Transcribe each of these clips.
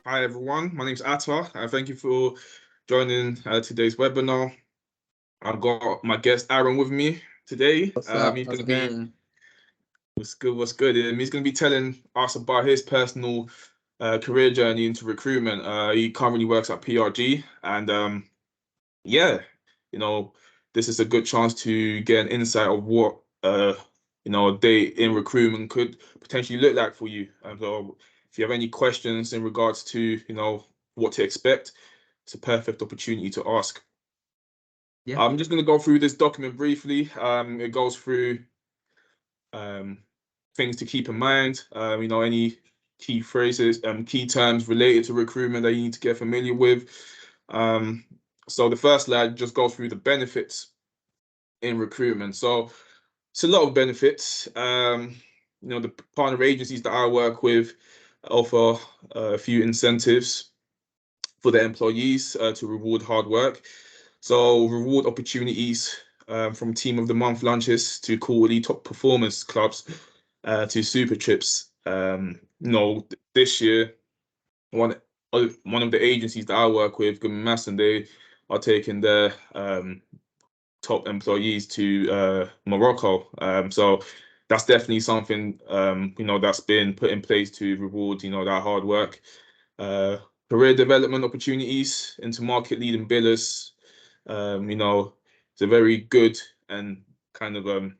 Hi everyone, my name's Atta. Thank you for joining today's webinar. I've got my guest Aaron with me today. What's up? He's How's going it to be going? what's good. He's going to be telling us about his personal career journey into recruitment. He currently works at PRG, and yeah, you know, this is a good chance to get an insight of what a day in recruitment could potentially look like for you. And so, if you have any questions in regards to what to expect, it's a perfect opportunity to ask. Yeah. I'm just going to go through this document briefly. It goes through um, things to keep in mind. Any key phrases, key terms related to recruitment that you need to get familiar with. So the first slide just goes through the benefits in recruitment. So it's a lot of benefits. The partner agencies that I work with offer a few incentives for their employees to reward hard work. So reward opportunities from team of the month lunches to quarterly top performance clubs to super trips. This year one of the agencies that I work with, Goodman Masson, they are taking their top employees to Morocco. So that's definitely something that's been put in place to reward that hard work. Career development opportunities into market leading billers. It's a very good and kind of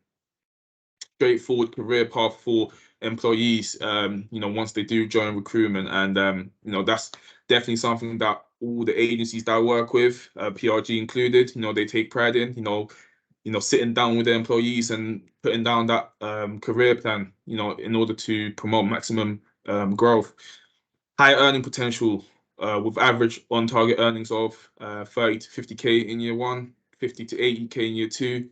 straightforward career path for employees, once they do join recruitment. And, that's definitely something that all the agencies that I work with, PRG included, they take pride in, sitting down with their employees and putting down that career plan, in order to promote maximum growth. High earning potential with average on target earnings of 30 to 50K in year one, 50 to 80K in year two,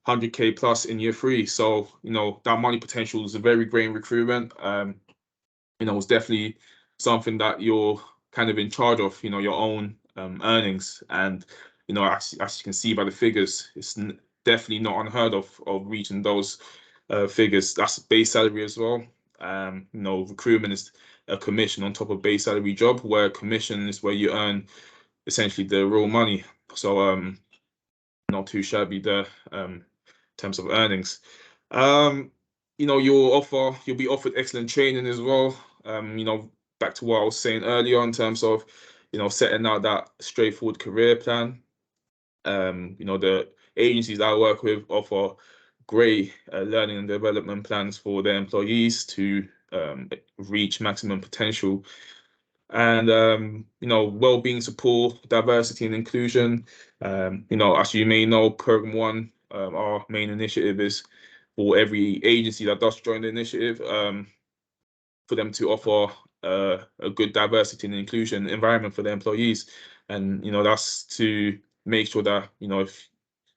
100K plus in year three. So, that money potential is a very great in recruitment. It's definitely something that you're kind of in charge of, your own earnings. And, as you can see by the figures, it's definitely not unheard of reaching those figures. That's base salary as well. Recruitment is a commission on top of base salary job, where commission is where you earn essentially the real money. So, not too shabby there in terms of earnings. You'll be offered excellent training as well. Back to what I was saying earlier in terms of, setting out that straightforward career plan. The agencies that I work with offer great learning and development plans for their employees to reach maximum potential. And well-being support, diversity and inclusion. As you may know, Program One, our main initiative is for every agency that does join the initiative, for them to offer a good diversity and inclusion environment for their employees. And that's to make sure that if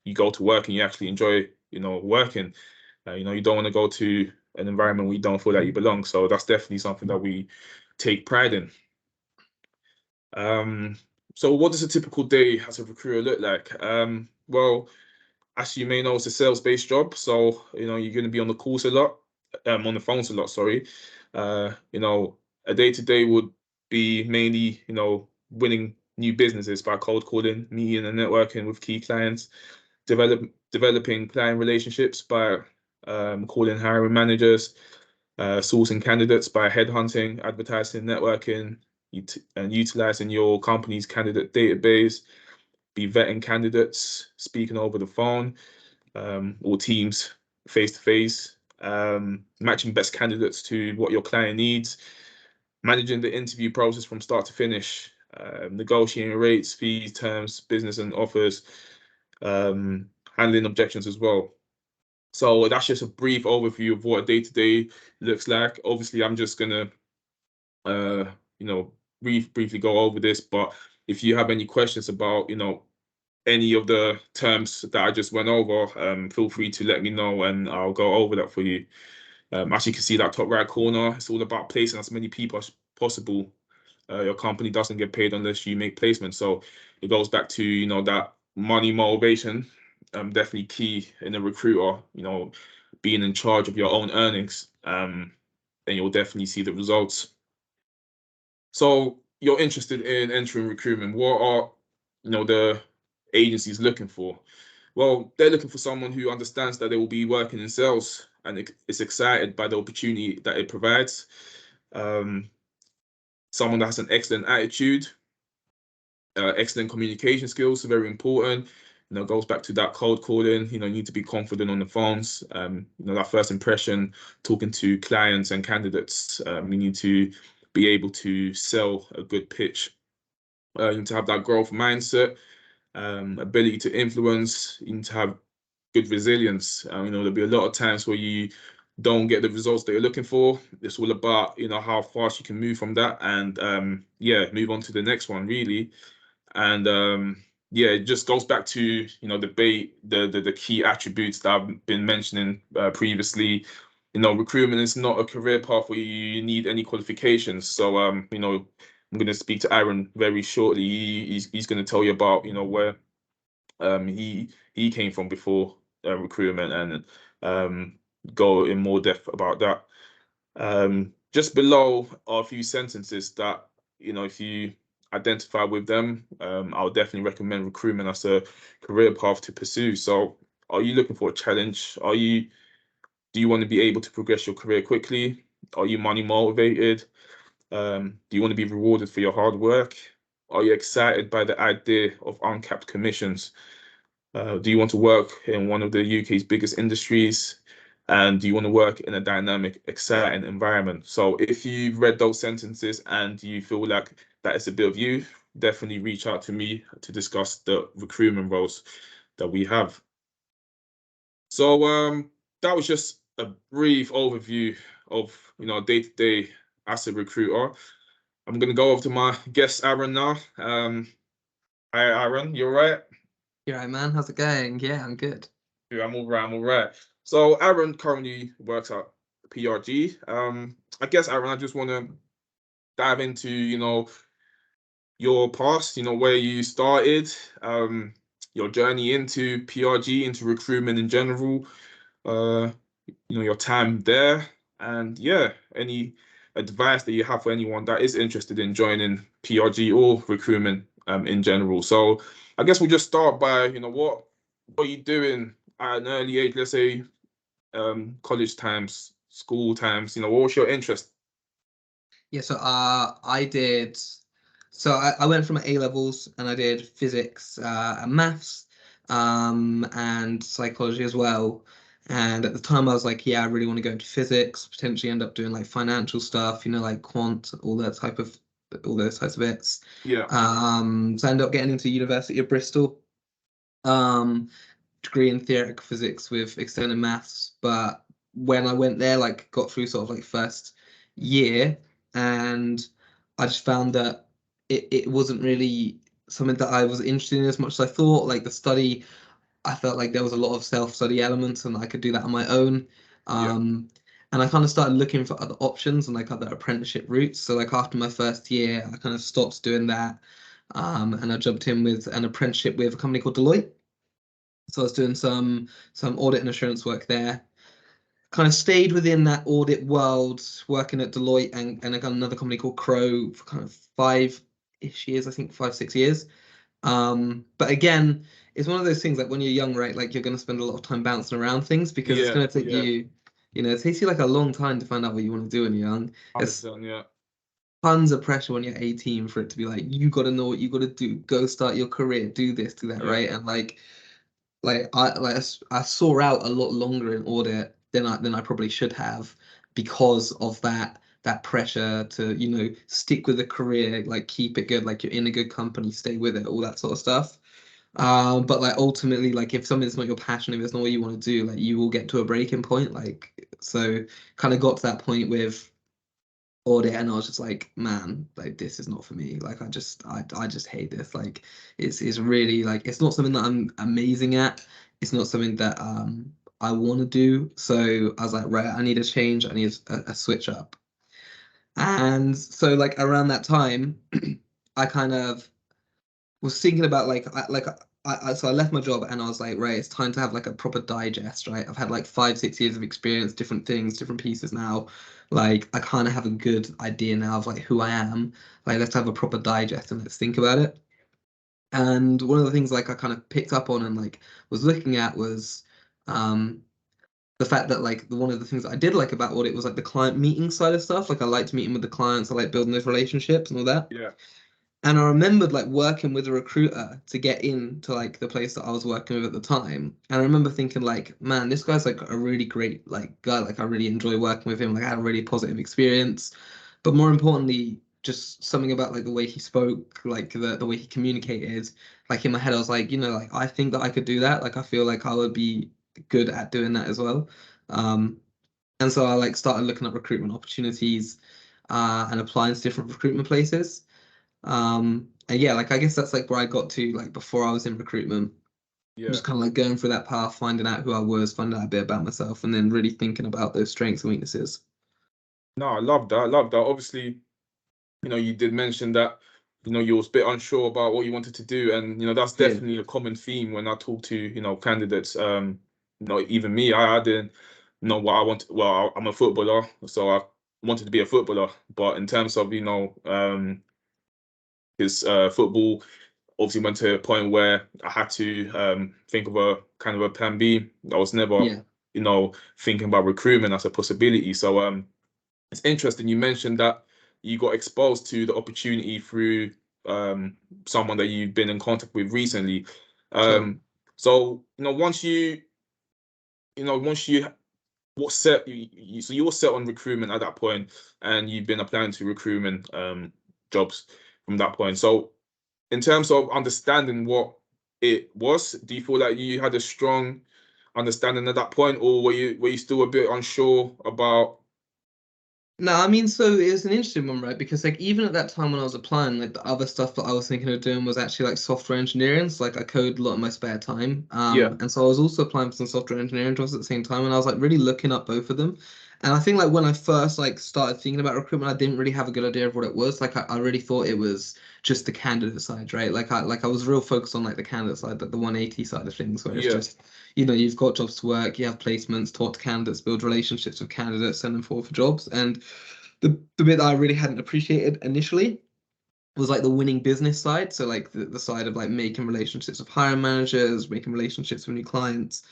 you go to work and you actually enjoy working. You don't want to go to an environment where you don't feel that you belong. So that's definitely something that we take pride in. So what does a typical day as a recruiter look like? Well, as you may know, it's a sales-based job, so you're going to be on the calls a lot, on the phones a lot, sorry. A day-to-day would be mainly, winning new businesses by cold calling, meeting and networking with key clients, developing client relationships by calling hiring managers, sourcing candidates by headhunting, advertising, networking, and utilizing your company's candidate database, be vetting candidates, speaking over the phone, or Teams face to face, matching best candidates to what your client needs, managing the interview process from start to finish, negotiating rates, fees, terms, business and offers, handling objections as well. So that's just a brief overview of what a day-to-day looks like. Obviously, I'm just gonna briefly go over this, but if you have any questions about any of the terms that I just went over, feel free to let me know and I'll go over that for you. As you can see, that top right corner, it's all about placing as many people as possible. Your company doesn't get paid unless you make placements. So it goes back to that money motivation, definitely key in a recruiter, being in charge of your own earnings. then you'll definitely see the results. So you're interested in entering recruitment. What are, the agencies looking for? Well, they're looking for someone who understands that they will be working in sales and is excited by the opportunity that it provides. Someone that has an excellent attitude, excellent communication skills are very important. Goes back to that cold calling. You need to be confident on the phones. That first impression, talking to clients and candidates. You need to be able to sell a good pitch. You need to have that growth mindset, ability to influence. You need to have good resilience. There'll be a lot of times where you don't get the results that you're looking for. It's all about, how fast you can move from that and move on to the next one, really. And it just goes back to the key attributes that I've been mentioning previously. Recruitment is not a career path where you need any qualifications. So I'm going to speak to Aaron very shortly. He's going to tell you about where he came from before recruitment, and go in more depth about that. Just below are a few sentences that if you identify with them, I would definitely recommend recruitment as a career path to pursue. So, are you looking for a challenge? Do you want to be able to progress your career quickly? Are you money motivated? Do you want to be rewarded for your hard work? Are you excited by the idea of uncapped commissions? Do you want to work in one of the UK's biggest industries? And do you want to work in a dynamic, exciting environment? So if you've read those sentences and you feel like that is a bit of you, definitely reach out to me to discuss the recruitment roles that we have. So that was just a brief overview of day-to-day as a recruiter. I'm gonna go over to my guest Aaron now. Hi Aaron, you all right? You right, man? How's it going? Yeah, I'm good. Yeah, I'm all right. I'm all right. So Aaron currently works at PRG. I guess Aaron, I just want to dive into your past, where you started, your journey into PRG, into recruitment in general, uh, your time there, and any advice that you have for anyone that is interested in joining PRG or recruitment in general. So I guess we'll just start by, what are you doing at an early age, let's say college times, school times, what was your interest? Yeah, so I went from A levels and I did physics and maths and psychology as well. And at the time I was like, yeah, I really want to go into physics, potentially end up doing like financial stuff, like quant, all those types of bits. Yeah, So I ended up getting into University of Bristol. Um, Degree in theoretical physics with extended maths, but when I went there, like got through sort of like first year, and I just found that it wasn't really something that I was interested in as much as I thought. Like the study, I felt like there was a lot of self-study elements and I could do that on my own. yeah, And I kind of started looking for other options and like other apprenticeship routes. So like after my first year, I kind of stopped doing that. And I jumped in with an apprenticeship with a company called Deloitte. So I was doing some audit and assurance work there. Kind of stayed within that audit world, working at Deloitte and I got another company called Crow for kind of 5-ish years, I think 5-6 years. But again, it's one of those things like when you're young, right? Like you're going to spend a lot of time bouncing around things because it's yeah, going to take yeah, you, it takes you like a long time to find out what you want to do when you're young. It's 100%, yeah, tons of pressure when you're 18 for it to be like, you got to know what you got to do, go start your career, do this, do that, yeah, right? And I saw out a lot longer in audit than I probably should have because of that pressure to stick with the career, like keep it good, like you're in a good company, stay with it, all that sort of stuff. But like ultimately, like if something's not your passion, if it's not what you want to do, like you will get to a breaking point. Like so, kind of got to that point with audit and I was just like, man, like this is not for me. Like I just hate this. Like it's really like it's not something that I'm amazing at. It's not something that I want to do. So I was like, right, I need a change. I need a switch up. And so like around that time, I kind of was thinking about so I left my job and I was like, right, it's time to have like a proper digest, right? I've had like 5, 6 years of experience, different things, different pieces now. Like I kind of have a good idea now of like who I am. Like let's have a proper digest and let's think about it. And one of the things like I kind of picked up on and like was looking at was um the fact that like one of the things that I did like about audit was like the client meeting side of stuff. Like I liked meeting with the clients, I like building those relationships and all that. Yeah. And I remembered like working with a recruiter to get into like the place that I was working with at the time. And I remember thinking like, man, this guy's like a really great like guy. Like I really enjoy working with him. Like I had a really positive experience. But more importantly, just something about like the way he spoke, like the way he communicated. Like in my head, I was like, like I think that I could do that. Like I feel like I would be good at doing that as well. Um, and so I like started looking at recruitment opportunities and applying to different recruitment places. And yeah, like I guess that's like where I got to like before I was in recruitment. Yeah. Just kind of like going through that path, finding out who I was, finding out a bit about myself, and then really thinking about those strengths and weaknesses. No, I love that. I love that. Obviously, you did mention that, you was a bit unsure about what you wanted to do. And, that's Yeah. definitely a common theme when I talk to, candidates. Even me, I didn't know what I wanted. Well, I'm a footballer, so I wanted to be a footballer. But in terms of, his football obviously went to a point where I had to think of a kind of a plan B. I was never, Yeah. thinking about recruitment as a possibility. So it's interesting you mentioned that you got exposed to the opportunity through someone that you've been in contact with recently. Sure. So once you what set so you were set on recruitment at that point, and you've been applying to recruitment jobs from that point. So in terms of understanding what it was, do you feel like you had a strong understanding at that point, or were you still a bit unsure about? No, I mean, so it was an interesting one, right? Because like even at that time when I was applying, like the other stuff that I was thinking of doing was actually like software engineering. So like I code a lot in my spare time. Yeah, And so I was also applying for some software engineering jobs at the same time, and I was like really looking up both of them. And I think like when I first like started thinking about recruitment, I didn't really have a good idea of what it was. Like I really thought it was just the candidate side, right? Like I was real focused on like the candidate side, like the 180 side of things, where it's yeah, just you've got jobs to work, you have placements, talk to candidates, build relationships with candidates, send them forward for jobs. And the bit that I really hadn't appreciated initially was like the winning business side. So like the side of like making relationships with hiring managers, making relationships with new clients.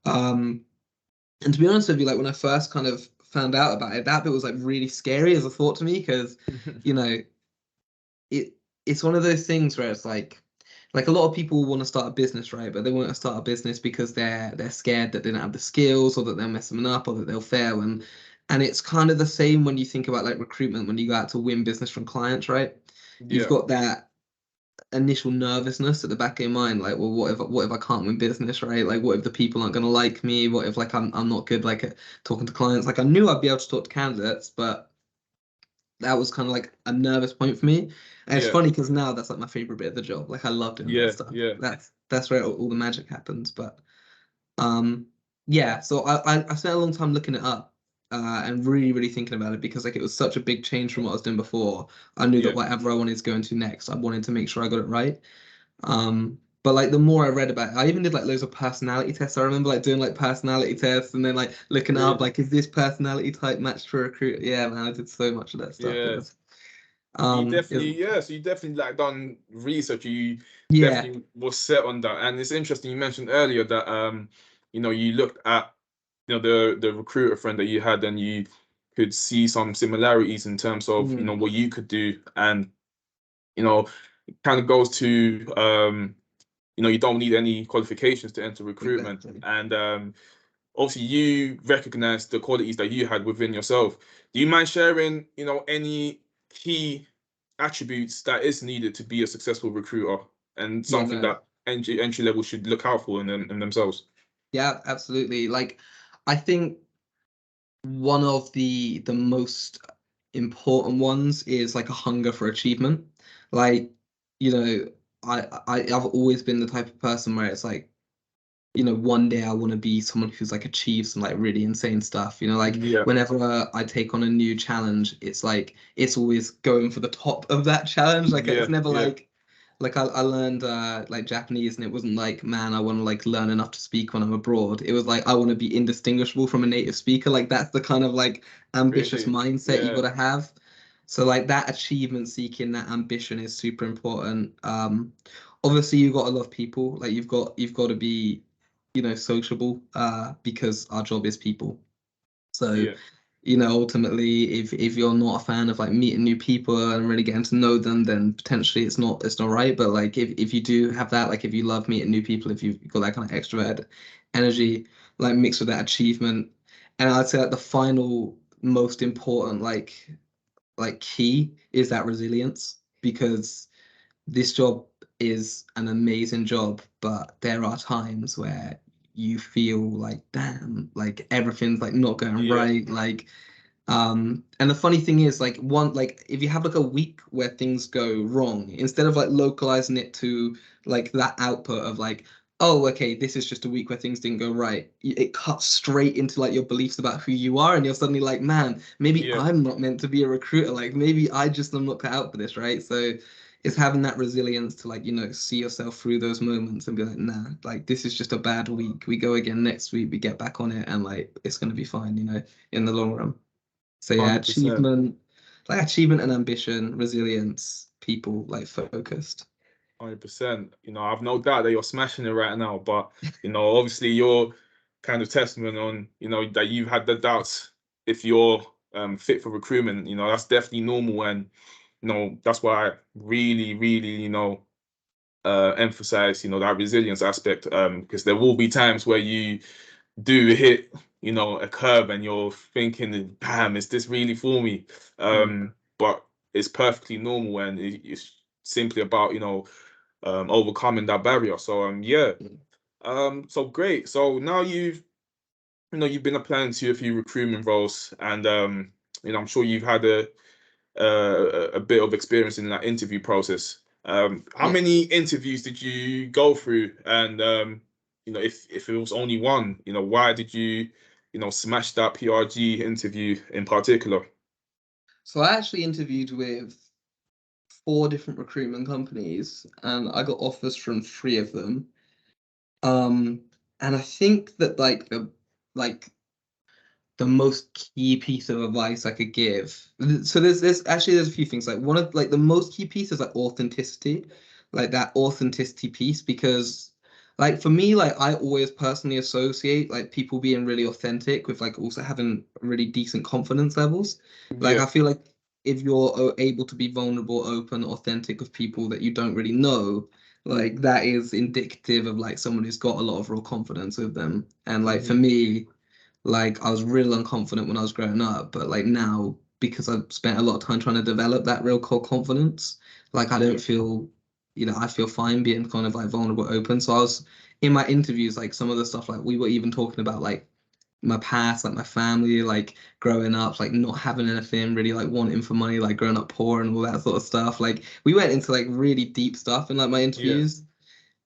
Um, and to be honest with you, like when I first kind of found out about it, that bit was like really scary as a thought to me because, you know, it it's one of those things where it's like a lot of people want to start a business, right? But they want to start a business because they're scared that they don't have the skills or that they'll mess them up or that they'll fail. And it's kind of the same when you think about like recruitment when you go out to win business from clients, right? You've yeah, got that initial nervousness at the back of your mind, like, well, what if I can't win business, right? Like, what if the people aren't gonna like me? What if like I'm not good like at talking to clients? Like, I knew I'd be able to talk to candidates, but that was kind of like a nervous point for me. And it's yeah, funny because now that's like my favorite bit of the job. Like I love doing that yeah, stuff. yeah, That's where all the magic happens. But um yeah, so I spent a long time looking it up and really, really thinking about it because like it was such a big change from what I was doing before. I knew that yeah, whatever I wanted to go into next, I wanted to make sure I got it right. But like the more I read about it, I even did like loads of personality tests. I remember like doing like personality tests and then like looking up really, like is this personality type matched for a recruit? Yeah, man, I did so much of that stuff. yeah. It was So you definitely like done research. You yeah. definitely was set on that. And it's interesting you mentioned earlier that you looked at the recruiter friend that you had, and you could see some similarities in terms of Mm, what you could do. And it kind of goes to you don't need any qualifications to enter recruitment. exactly. And obviously you recognize the qualities that you had within yourself. Do you mind sharing any key attributes that is needed to be a successful recruiter, and Yeah, something no. that entry level should look out for in themselves? Yeah, absolutely. Like I think one of the most important ones is like a hunger for achievement. Like, you know, I've always been the type of person where it's like, one day I want to be someone who's like achieved some like really insane stuff. Like Yeah, whenever I take on a new challenge, it's like it's always going for the top of that challenge. Like it's yeah, never yeah, like like I learned like Japanese, and it wasn't like, man, I want to like learn enough to speak when I'm abroad. It was like I want to be indistinguishable from a native speaker. Like that's the kind of like ambitious Really? mindset you got Yeah, to have. So like that achievement seeking, that ambition is super important. Obviously you got to love people. Like you've got to be, sociable, because our job is people. So, yeah, ultimately, if you're not a fan of like meeting new people and really getting to know them, then potentially it's not right. But like if you do have that, like if you love meeting new people, if you've got that kind of extrovert energy, like mixed with that achievement, and I'd say like the final most important like key is that resilience, because this job is an amazing job, but there are times where you feel like, damn, like everything's like not going yeah, right. And the funny thing is, like if you have like a week where things go wrong, instead of like localizing it to like that output of like, oh, okay, this is just a week where things didn't go right, it cuts straight into like your beliefs about who you are, and you're suddenly like, man, maybe yeah. I'm not meant to be a recruiter. Like maybe I just am not cut out for this, right? So it's having that resilience to like, see yourself through those moments and be like, nah, like this is just a bad week. We go again next week, we get back on it, and like it's gonna be fine, in the long run. So yeah, 100%. achievement and ambition, resilience, people like focused. 100%. I've no doubt that you're smashing it right now, but obviously you're kind of testament on, that you've had the doubts if you're fit for recruitment. That's definitely normal, and that's why I really, really, emphasize, that resilience aspect, because there will be times where you do hit, a curve and you're thinking, damn, is this really for me? Mm. But it's perfectly normal, and it's simply about, overcoming that barrier. So yeah. Mm. So great. So now you've been applying to a few recruitment roles, and I'm sure you've had a bit of experience in that interview process. How Yeah. many interviews did you go through? And if it was only one, why did you, smash that PRG interview in particular? So I actually interviewed with four different recruitment companies, and I got offers from three of them. Um, and I think that the most key piece of advice I could give. So there's a few things. Like one of like the most key piece is like authenticity, like that authenticity piece, because like for me, like I always personally associate like people being really authentic with like also having really decent confidence levels. Like Yeah, I feel like if you're able to be vulnerable, open, authentic with people that you don't really know, like that is indicative of like someone who's got a lot of real confidence with them. And like for hmm, me, like I was real unconfident when I was growing up, but like now, because I've spent a lot of time trying to develop that real core confidence, like I don't yeah, feel, I feel fine being kind of like vulnerable, open. So I was in my interviews, like some of the stuff, like we were even talking about like my past, like my family, like growing up, like not having anything, really like wanting for money, like growing up poor and all that sort of stuff. Like we went into like really deep stuff in like my yeah, interviews.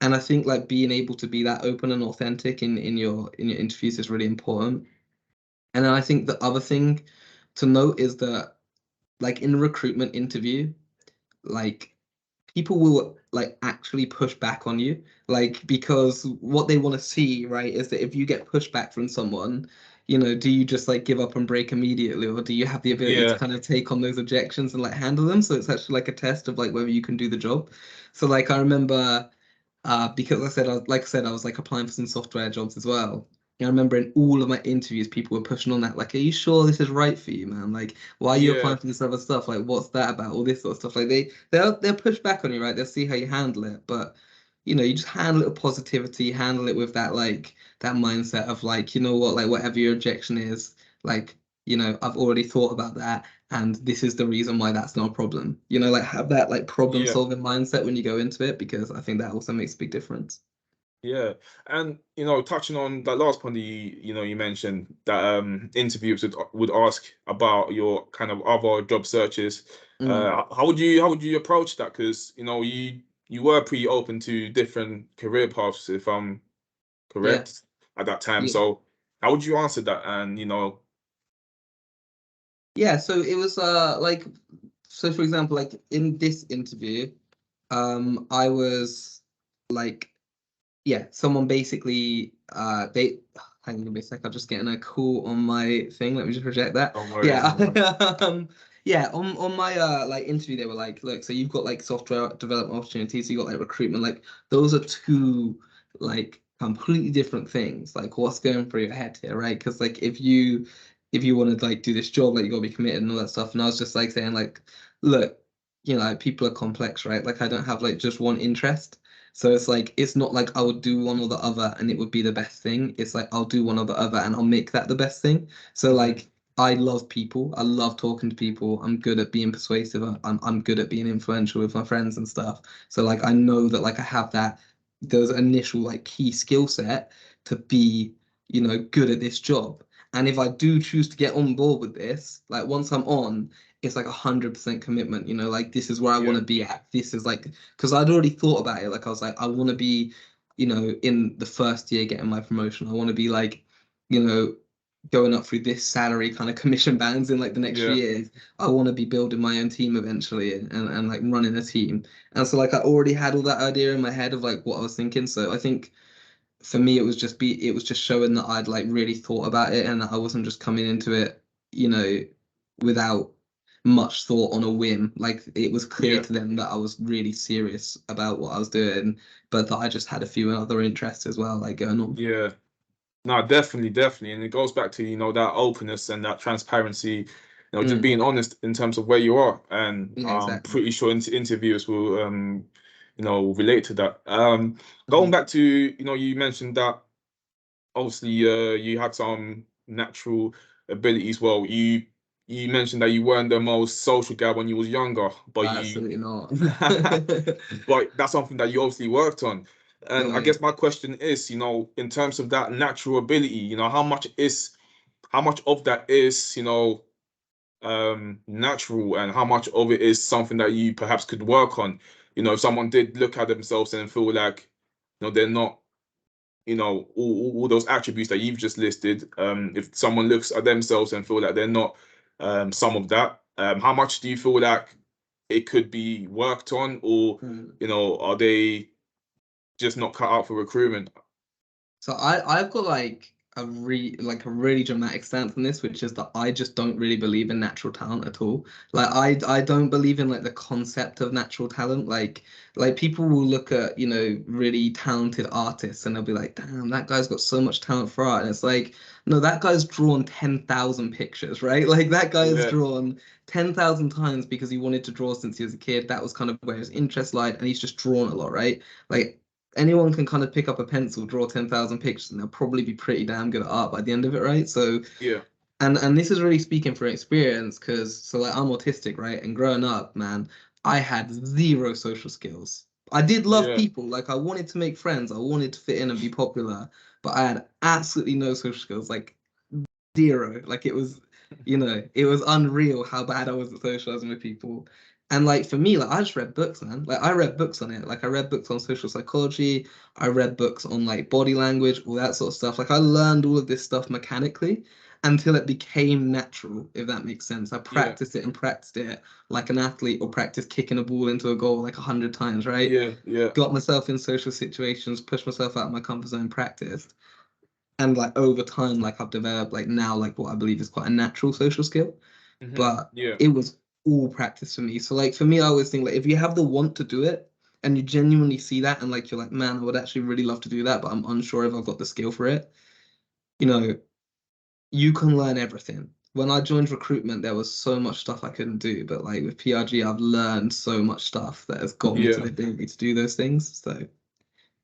And I think like being able to be that open and authentic in your interviews is really important. And then I think the other thing to note is that, like in a recruitment interview, like people will like actually push back on you, like because what they want to see, right, is that if you get pushback from someone, do you just like give up and break immediately, or do you have the ability to yeah, kind of take on those objections and like handle them? So it's actually like a test of like whether you can do the job. So like I remember because like I said, I was like applying for some software jobs as well. I remember in all of my interviews, people were pushing on that, like, "Are you sure this is right for you, man? Like, why are you yeah, applying for this other stuff? Like, what's that about? All this sort of stuff." Like, they'll push back on you, right? They'll see how you handle it, but you just handle it with positivity, handle it with that mindset of like, you know what, like whatever your objection is, like, I've already thought about that, and this is the reason why that's not a problem. Like have that like problem yeah. solving mindset when you go into it, because I think that also makes a big difference. Yeah, and touching on that last point that you mentioned, that interviews would ask about your kind of other job searches. Mm, How would you approach that? Because you were pretty open to different career paths, if I'm yeah, correct, at that time. yeah, So how would you answer that? And yeah. So it was like, so for example, like in this interview. I was like, yeah, someone basically they hang on, give me a sec, I'm just getting a call on my thing. Let me just reject that. Don't worry, Yeah. don't worry. Yeah, on my like interview, they were like, look, so you've got like software development opportunities, you got like recruitment, like those are two like completely different things. Like what's going through your head here, right? Because like if you want to like do this job, like you gotta be committed and all that stuff. And I was just like saying, like, look, like people are complex, right? Like I don't have like just one interest. So it's like it's not like I would do one or the other and it would be the best thing. It's like I'll do one or the other and I'll make that the best thing. So Mhm. like I love people. I love talking to people. I'm good at being persuasive. I'm good at being influential with my friends and stuff. So like I know that like I have that those initial like key skill set to be, good at this job. And if I do choose to get on board with this, like once I'm on, it's like 100% commitment, like this is where I want Yeah, to be at. This is like, because I'd already thought about it. Like I was like, I want to be, in the first year getting my promotion. I want to be like, you know, going up through this salary kind of commission bands in like the next few yeah, years. I want to be building my own team eventually and like running a team. And so like I already had all that idea in my head of like what I was thinking. So I think for me it was just showing that I'd like really thought about it and that I wasn't just coming into it, without much thought on a whim. Like it was clear yeah, to them that I was really serious about what I was doing, but that I just had a few other interests as well, like going on. yeah. No, definitely, definitely. And it goes back to, that openness and that transparency, just Mm, being honest in terms of where you are. And yeah, I'm exactly. pretty sure interviewers will, relate to that. Going Mhm. back to, you mentioned that obviously you had some natural abilities. Well, you mentioned that you weren't the most social guy when you was younger, but you Absolutely not. but that's something that you obviously worked on. And Oh I yeah. guess my question is, in terms of that natural ability, how much of that is, natural, and how much of it is something that you perhaps could work on? If someone did look at themselves and feel like, they're not, all those attributes that you've just listed, if someone looks at themselves and feel like they're not some of that, how much do you feel like it could be worked on, or Mm. are they just not cut out for recruitment? So I've got like a really dramatic stance on this, which is that I just don't really believe in natural talent at all. Like I don't believe in like the concept of natural talent. Like people will look at, really talented artists and they'll be like, damn, that guy's got so much talent for art. And it's like, no, that guy's drawn 10,000 pictures, right? Like that guy has Yeah, drawn 10,000 times because he wanted to draw since he was a kid. That was kind of where his interest lied, and he's just drawn a lot, right? Like anyone can kind of pick up a pencil, draw 10,000 pictures, and they'll probably be pretty damn good at art by the end of it, right? So, yeah, and this is really speaking from experience, because so like I'm autistic, right? And growing up, man, I had zero social skills. I did love yeah, people, like I wanted to make friends, I wanted to fit in and be popular, but I had absolutely no social skills, like zero. Like it was unreal how bad I was at socializing with people. And like for me, like I just read books, man. Like I read books on it. Like I read books on social psychology. I read books on like body language, all that sort of stuff. Like I learned all of this stuff mechanically until it became natural, if that makes sense. I yeah, practiced it and practiced it like an athlete or practiced kicking a ball into a goal like 100 times, right? yeah, yeah. Got myself in social situations, pushed myself out of my comfort zone, practiced, and like over time, like I've developed like now like what I believe is quite a natural social skill. But Yeah, it was all practice for me. So like for me, I always think like if you have the want to do it and you genuinely see that and like you're like, man, I would actually really love to do that, but I'm unsure if I've got the skill for it, you know, you can learn everything. When I joined recruitment, there was so much stuff I couldn't do, but like with PRG, I've learned so much stuff that has got me to yeah. the ability to do those things. So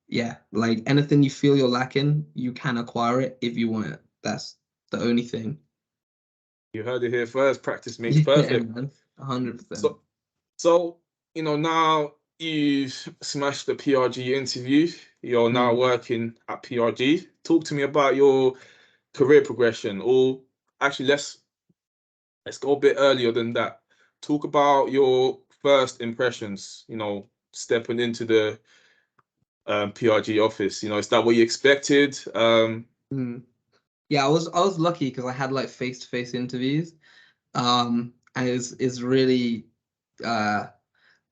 yeah, like anything you feel you're lacking, you can acquire it if you want it. That's the only thing. You heard it here first. Practice makes Yeah, perfect. man. 100%. So, so now you've smashed the PRG interview. You're now Mm. working at PRG. Talk to me about your career progression, or actually, let's go a bit earlier than that. Talk about your first impressions. Stepping into the PRG office. Is that what you expected? Mm. Yeah, I was lucky because I had like face-to-face interviews. And it's really uh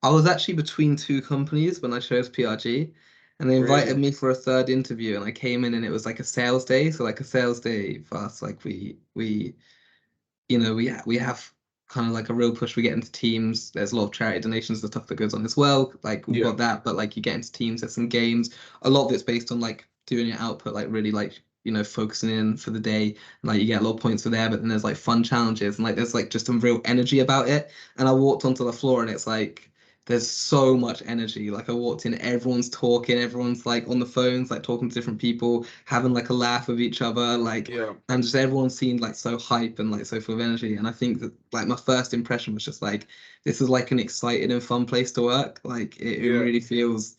I was actually between two companies when I chose PRG, and they invited Really? me for a third interview, and I came in and it was like a sales day. So like a sales day for us, like we have kind of like a real push. We get into teams. There's a lot of charity donations and stuff that goes on as well. Like we've Yeah. got that, but like you get into teams. There's some games. A lot of it's based on like doing your output, like really like focusing in for the day. And, like you get a lot of points for there, but then there's like fun challenges and like there's like just some real energy about it. And I walked onto the floor and it's like there's so much energy. Like I walked in, everyone's talking, everyone's like on the phones, like talking to different people, having like a laugh with each other, like Yeah. and just everyone seemed like so hype and like so full of energy. And I think that like my first impression was just like this is like an exciting and fun place to work. Like it Yeah. really feels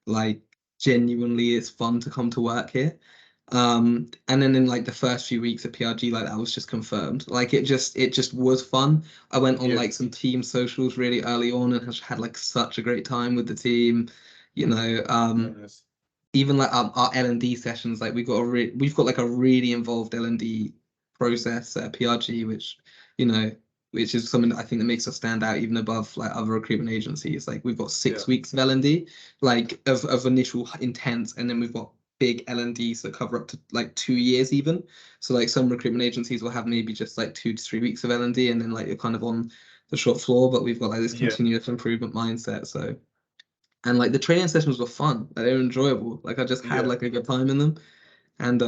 like genuinely it's fun to come to work here. And then in like the first few weeks of PRG, like that was just confirmed. Like it just was fun. I went on Yeah. like some team socials really early on and had like such a great time with the team. You know, Nice. even like our L&D sessions, like we've got like a really involved L&D process at PRG, you know, which is something that I think that makes us stand out even above like other recruitment agencies. Like we've got Yeah. 6 weeks of L&D, like of initial intent, and then we've got big L&Ds that cover up to like 2 years even. So like some recruitment agencies will have maybe just like 2 to 3 weeks of L&D, and then like you're kind of on the shop floor, but we've got like this Yeah. continuous improvement mindset. So and like the training sessions were fun. Like, they were enjoyable. Like I just had Yeah. like a good time in them. And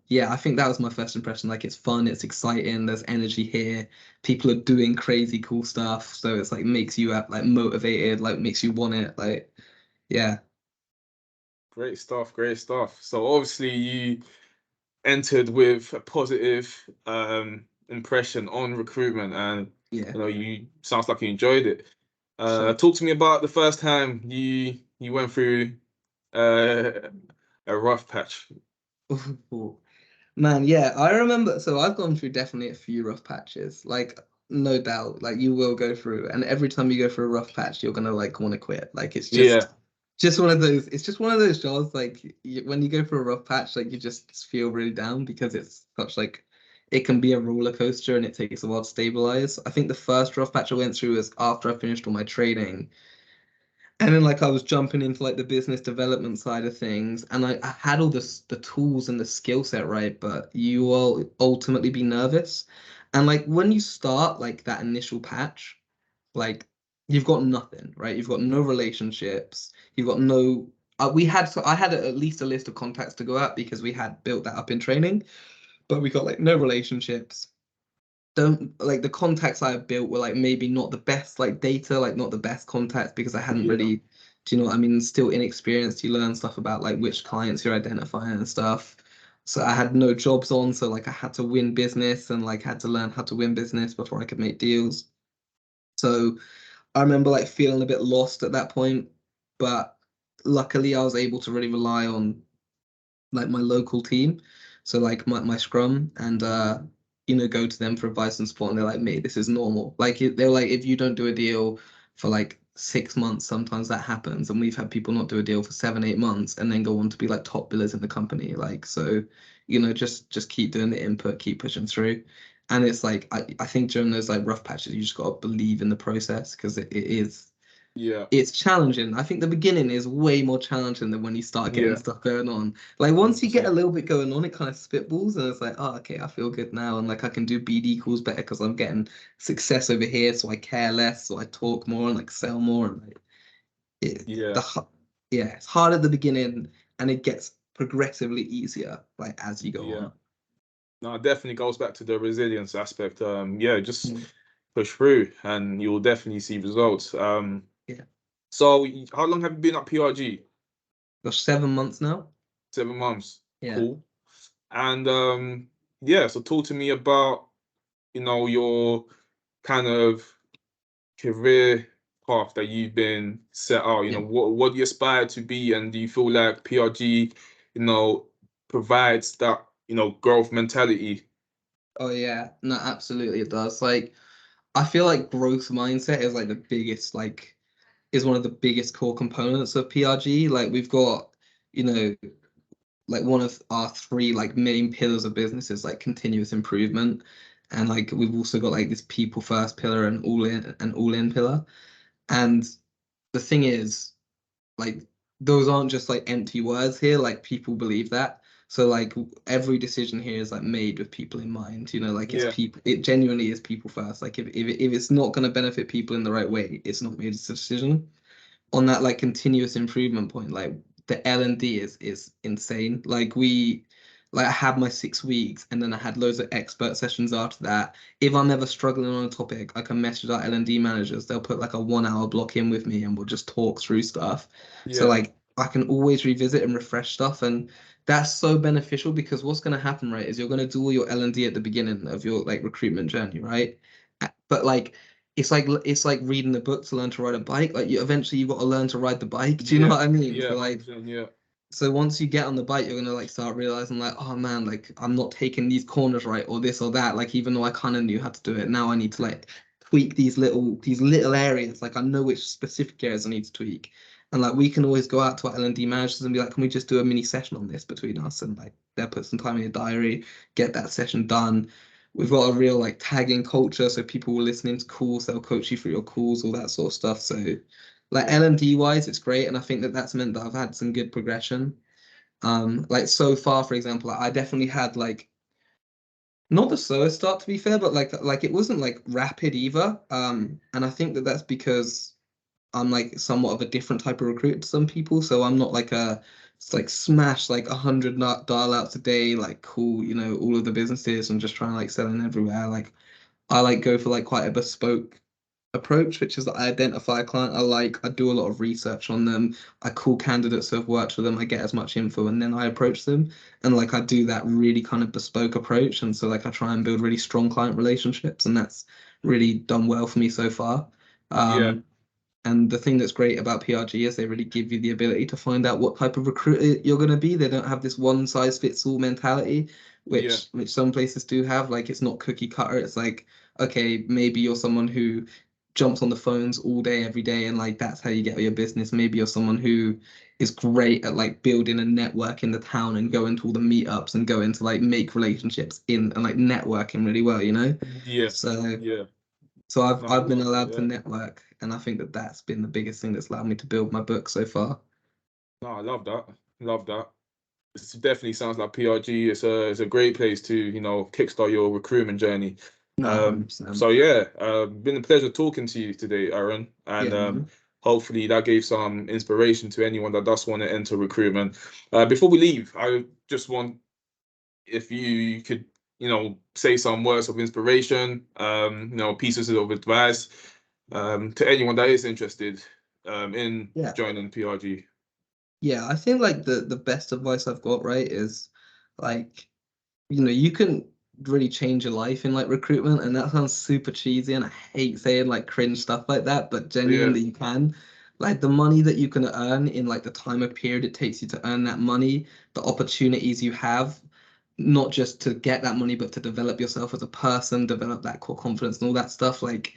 yeah, I think that was my first impression. Like it's fun, it's exciting, there's energy here. People are doing crazy cool stuff. So it's like makes you like motivated, like makes you want it. Like yeah. Great stuff. Great stuff. So obviously you entered with a positive impression on recruitment, and Yeah. you sounds like you enjoyed it. Sure. Talk to me about the first time you went through uh, a rough patch. Man, yeah, I remember. So I've gone through definitely a few rough patches, like no doubt. Like you will go through, and every time you go through a rough patch, you're gonna like want to quit. Like it's Yeah. just one of those. It's just one of those jobs. Like when you go through a rough patch, like you just feel really down because it's such like it can be a roller coaster and it takes a while to stabilize. I think the first rough patch I went through was after I finished all my training. And then like I was jumping into like the business development side of things, and I had all the tools and the skill set right, but you will ultimately be nervous. And like when you start like that initial patch, like you've got nothing, right? You've got no relationships, you've got no I had at least a list of contacts to go at because we had built that up in training, but we got like no relationships, don't like the contacts I built were like maybe not the best like data, like not the best contacts because I hadn't Yeah. really, do you know what I mean? Still inexperienced. You learn stuff about like which clients you're identifying and stuff. So I had no jobs on, so like I had to win business and like had to learn how to win business before I could make deals. So I remember like feeling a bit lost at that point, but luckily I was able to really rely on like my local team, so like my scrum, and go to them for advice and support, and they're like, mate, this is normal. Like they're like, if you don't do a deal for like 6 months, sometimes that happens, and we've had people not do a deal for 7 8 months and then go on to be like top billers in the company. Like so, just keep doing the input, keep pushing through. And it's like I think during those like rough patches, you just gotta believe in the process because it is Yeah. it's challenging. I think the beginning is way more challenging than when you start getting Yeah. stuff going on. Like once you get a 100%. little bit going on, it kind of spitballs and it's like, oh, okay, I feel good now. And like I can do BD calls better because I'm getting success over here. So I care less. So I talk more and like sell more. And like Yeah. yeah, it's hard at the beginning and it gets progressively easier like as you go Yeah. on. No, it definitely goes back to the resilience aspect. Yeah, just Mm. push through and you'll definitely see results. Yeah. So how long have you been at PRG? Gosh, 7 months now. 7 months. Yeah. Cool. And yeah, so talk to me about, your kind of career path that you've been set out. Yeah. What do you aspire to be, and do you feel like PRG, provides that, growth mentality? Oh yeah. No, absolutely it does. Like I feel like growth mindset is like the biggest like is one of the biggest core components of PRG. Like we've got, you know, like one of our three like main pillars of business is like continuous improvement. And like we've also got like this people first pillar and all in pillar. And the thing is, like, those aren't just like empty words here. Like, people believe that. So like every decision here is like made with people in mind. You know, like it's Yeah, people. It genuinely is people first. Like if it's not going to benefit people in the right way, it's not made as a decision. On that like continuous improvement point, like the L&D is insane. Like I had my 6 weeks and then I had loads of expert sessions after that. If I'm ever struggling on a topic, I can message our L&D managers. They'll put like a 1 hour block in with me and we'll just talk through stuff. So yeah, like I can always revisit and refresh stuff, and that's so beneficial because what's going to happen, right, is you're going to do all your L&D at the beginning of your like recruitment journey, right? But like it's like reading a book to learn to ride a bike. Like you eventually you've got to learn to ride the bike. Do you know yeah, what I mean? yeah, So like 100%, yeah, so once you get on the bike, you're gonna like start realizing like, oh man, like I'm not taking these corners right or this or that. Like even though I kind of knew how to do it, now I need to like tweak these little areas. Like I know which specific areas I need to tweak. And like we can always go out to our L&D managers and be like, can we just do a mini session on this between us? And like they'll put some time in your diary, get that session done. We've got a real like tagging culture, so people will listen into calls, they'll coach you through your calls, all that sort of stuff. So like yeah, L&D wise, it's great, and I think that that's meant that I've had some good progression. Like so far, for example, I definitely had like not the slowest start to be fair, but like it wasn't like rapid either. And I think that that's because I'm like somewhat of a different type of recruit to some people. So I'm not like it's like smash like 100 dial outs a day, like cool, you know, all of the businesses and just trying to like sell in everywhere. Like I like go for like quite a bespoke approach, which is that I identify a client I like, I do a lot of research on them, I call candidates who have worked with them, I get as much info, and then I approach them. And like I do that really kind of bespoke approach. And so like I try and build really strong client relationships, and that's really done well for me so far. yeah, And the thing that's great about PRG is they really give you the ability to find out what type of recruiter you're going to be. They don't have this one size fits all mentality, yeah, which some places do have. Like it's not cookie cutter. It's like, okay, maybe you're someone who jumps on the phones all day, every day, and like that's how you get your business. Maybe you're someone who is great at like building a network in the town and go into all the meetups and go into like make relationships in and like networking really well, you know? yeah, So yeah. so I've No, I I've been love that. allowed to Yeah. network, and I think that that's been the biggest thing that's allowed me to build my book so far. No, I love that. Love that. It definitely sounds like PRG is a great place to kickstart your recruitment journey. No, 100%. So yeah, been a pleasure talking to you today, Aaron, and Yeah, man. hopefully that gave some inspiration to anyone that does want to enter recruitment. Before we leave, I just want if you could say some words of inspiration, pieces of advice to anyone that is interested in Yeah. joining PRG. Yeah, I think like the best advice I've got, right, is like, you can really change your life in like recruitment, and that sounds super cheesy, and I hate saying like cringe stuff like that, but Yeah, genuinely you can. Like the money that you can earn in like the time of period it takes you to earn that money, the opportunities you have, not just to get that money, but to develop yourself as a person, develop that core confidence and all that stuff. Like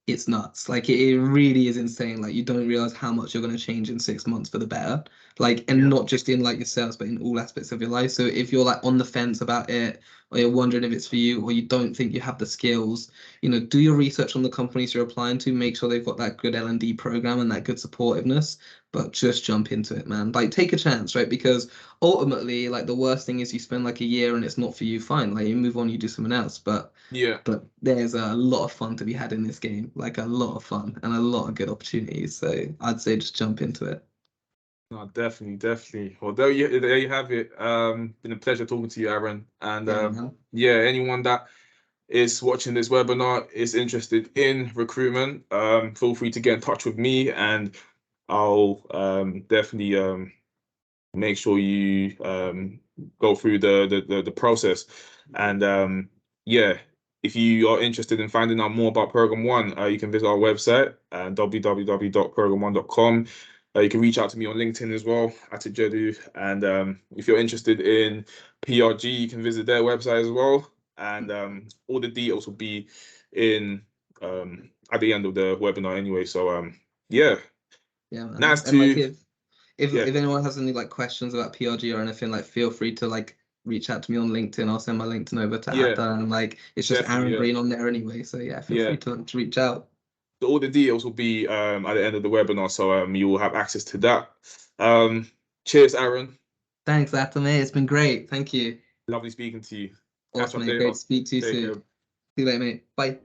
it's nuts. Like it really is insane. Like you don't realize how much you're going to change in 6 months for the better. Like, and yeah, not just in like your sales, but in all aspects of your life. So if you're like on the fence about it, or you're wondering if it's for you, or you don't think you have the skills, do your research on the companies you're applying to. Make sure they've got that good L&D program and that good supportiveness. But just jump into it, man. Like take a chance, right? Because ultimately, like the worst thing is you spend like a year and it's not for you. Fine, like you move on, you do something else. yeah. But there's a lot of fun to be had in this game, like a lot of fun and a lot of good opportunities. So I'd say just jump into it. No, definitely, definitely. Well, there you have it. Been a pleasure talking to you, Aaron. And Yeah, man. yeah, anyone that is watching this webinar is interested in recruitment, feel free to get in touch with me, and I'll definitely make sure you go through the process. And yeah, if you are interested in finding out more about Program One, you can visit our website www.program1.com. You can reach out to me on LinkedIn as well, Atta Gyedu. And if you're interested in PRG, you can visit their website as well. And all the details will be in at the end of the webinar anyway. So yeah, Yeah, man. nice And like to if yeah, anyone has any like questions about PRG or anything, like feel free to like reach out to me on LinkedIn. I'll send my LinkedIn over to yeah, Atta, and like it's just definitely, Aaron yeah. Green on there anyway. So yeah, feel Yeah, free to reach out. So all the details will be at the end of the webinar, so you will have access to that. Cheers, Aaron. Thanks, Atta, mate. It's been great. Thank you. Lovely speaking to you. Catch Awesome, up mate. later. Great to speak to you Take soon. care. See you later, mate. Bye.